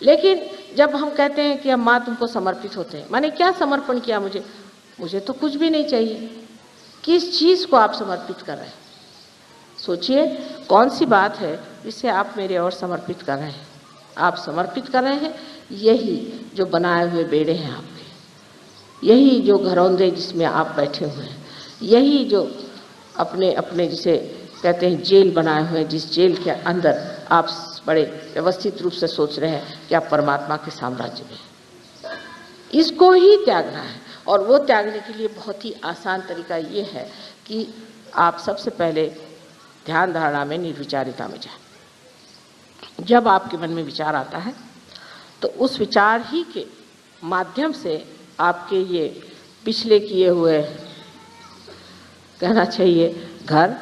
लेकिन जब हम कहते हैं कि हम माँ तुमको समर्पित होते हैं, मैंने क्या समर्पण किया, मुझे तो कुछ भी नहीं चाहिए। किस चीज़ को आप समर्पित कर रहे हैं? सोचिए कौन सी बात है जिससे आप मेरे और समर्पित कर रहे हैं। आप समर्पित कर रहे हैं यही जो बनाए हुए बेड़े हैं आपके, यही जो घरौंदे जिसमें आप बैठे हुए हैं, यही जो अपने अपने जिसे कहते हैं जेल बनाए हुए हैं, जिस जेल के अंदर आप बड़े व्यवस्थित रूप से सोच रहे हैं कि आप परमात्मा के साम्राज्य में, इसको ही त्यागना है। और वो त्यागने के लिए बहुत ही आसान तरीका ये है कि आप सबसे पहले ध्यान धारणा में निर्विचारिता में जाएं। जब आपके मन में विचार आता है तो उस विचार ही के माध्यम से आपके ये पिछले किए हुए, कहना चाहिए घर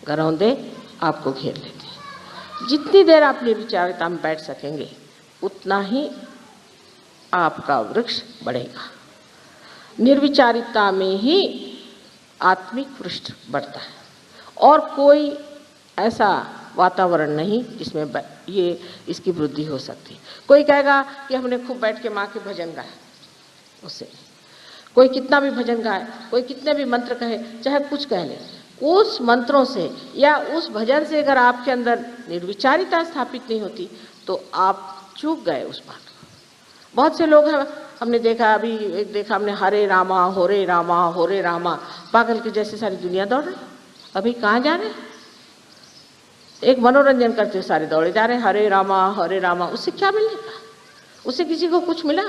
घरौंदे आपको घेर लेते हैं। जितनी देर आप निर्विचारिता में बैठ सकेंगे उतना ही आपका वृक्ष बढ़ेगा। निर्विचारिता में ही आत्मिक वृक्ष बढ़ता है और कोई ऐसा वातावरण नहीं जिसमें ये इसकी वृद्धि हो सकती। कोई कहेगा कि हमने खूब बैठ के माँ के भजन गाए, उससे कोई कितना भी भजन गाए, कोई कितने भी मंत्र कहे, चाहे कुछ कह ले, उस मंत्रों से या उस भजन से अगर आपके अंदर निर्विचारिता स्थापित नहीं होती तो आप चूक गए उस बात को। बहुत से लोग हैं, हमने देखा, अभी एक देखा हमने, हरे रामा होरे रामा होरे रामा, पागल के जैसे सारी दुनिया दौड़ रही। अभी कहाँ जा रहे हैं? एक मनोरंजन करते हुए सारे दौड़े जा रहे हैं, हरे रामा। उससे क्या मिलेगा? उससे किसी को कुछ मिला?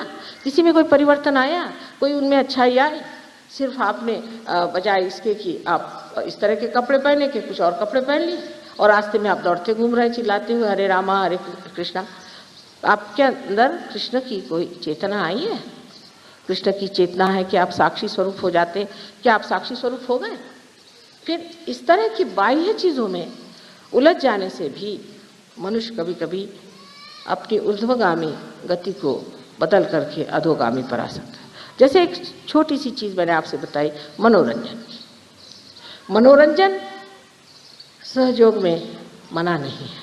किसी में कोई परिवर्तन आया? कोई उनमें अच्छाई आई? सिर्फ आपने बजाय इसके कि आप इस तरह के कपड़े पहने के कुछ और कपड़े पहन लिए और रास्ते में आप दौड़ते घूम रहे चिल्लाते हुए हरे रामा हरे कृष्णा। आपके अंदर कृष्ण की कोई चेतना आई है? कृष्ण की चेतना है कि आप साक्षी स्वरूप हो जाते, क्या आप साक्षी स्वरूप हो गए? फिर इस तरह की बाह्य चीज़ों में उलझ जाने से भी मनुष्य कभी कभी अपनी ऊर्ध्वगामी गति को बदल करके अधोगामी पर आ सकता है। जैसे एक छोटी सी चीज़ मैंने आपसे बताई, मनोरंजन सहयोग में मना नहीं है,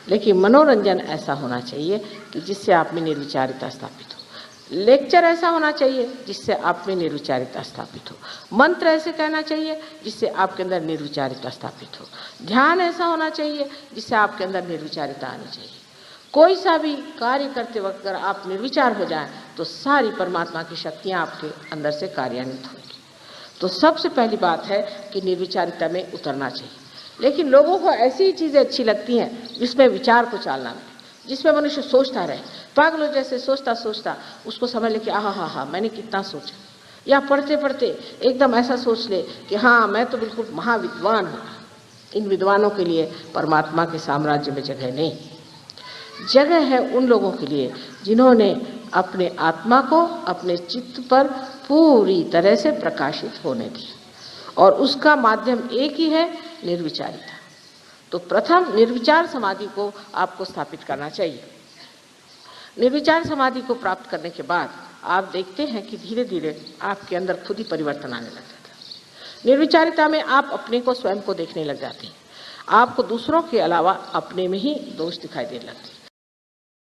लेकिन मनोरंजन ऐसा होना चाहिए कि जिससे आप में निर्विचारिता स्थापित हो। लेक्चर ऐसा होना चाहिए जिससे आप में निर्विचारिता स्थापित हो। मंत्र ऐसे कहना चाहिए जिससे आपके अंदर निर्विचारिता स्थापित हो। ध्यान ऐसा होना चाहिए जिससे आपके अंदर निर्विचारिता आनी चाहिए। कोई सा भी कार्य करते वक्त अगर आप निर्विचार हो जाएं तो सारी परमात्मा की शक्तियाँ आपके अंदर से कार्यान्वित होंगी। तो सबसे पहली बात है कि निर्विचारिता में उतरना चाहिए। लेकिन लोगों को ऐसी ही चीज़ें अच्छी लगती हैं जिसमें विचार को चालना मिले, जिसमें मनुष्य सोचता रहे, पागलों जैसे सोचता सोचता उसको समझ ले कि हा मैंने कितना सोचा, या पढ़ते पढ़ते एकदम ऐसा सोच ले कि हाँ मैं तो बिल्कुल महाविद्वान हूँ। इन विद्वानों के लिए परमात्मा के साम्राज्य में जगह नहीं। जगह है उन लोगों के लिए जिन्होंने अपने आत्मा को अपने चित्त पर पूरी तरह से प्रकाशित होने दिया, और उसका माध्यम एक ही है, निर्विचारिता। तो प्रथम निर्विचार समाधि को आपको स्थापित करना चाहिए। निर्विचार समाधि को प्राप्त करने के बाद आप देखते हैं कि धीरे धीरे आपके अंदर खुद ही परिवर्तन आने लग जाता है। निर्विचारिता में आप अपने को स्वयं को देखने लग जाते हैं। आपको दूसरों के अलावा अपने में ही दोष दिखाई देने लगते हैं।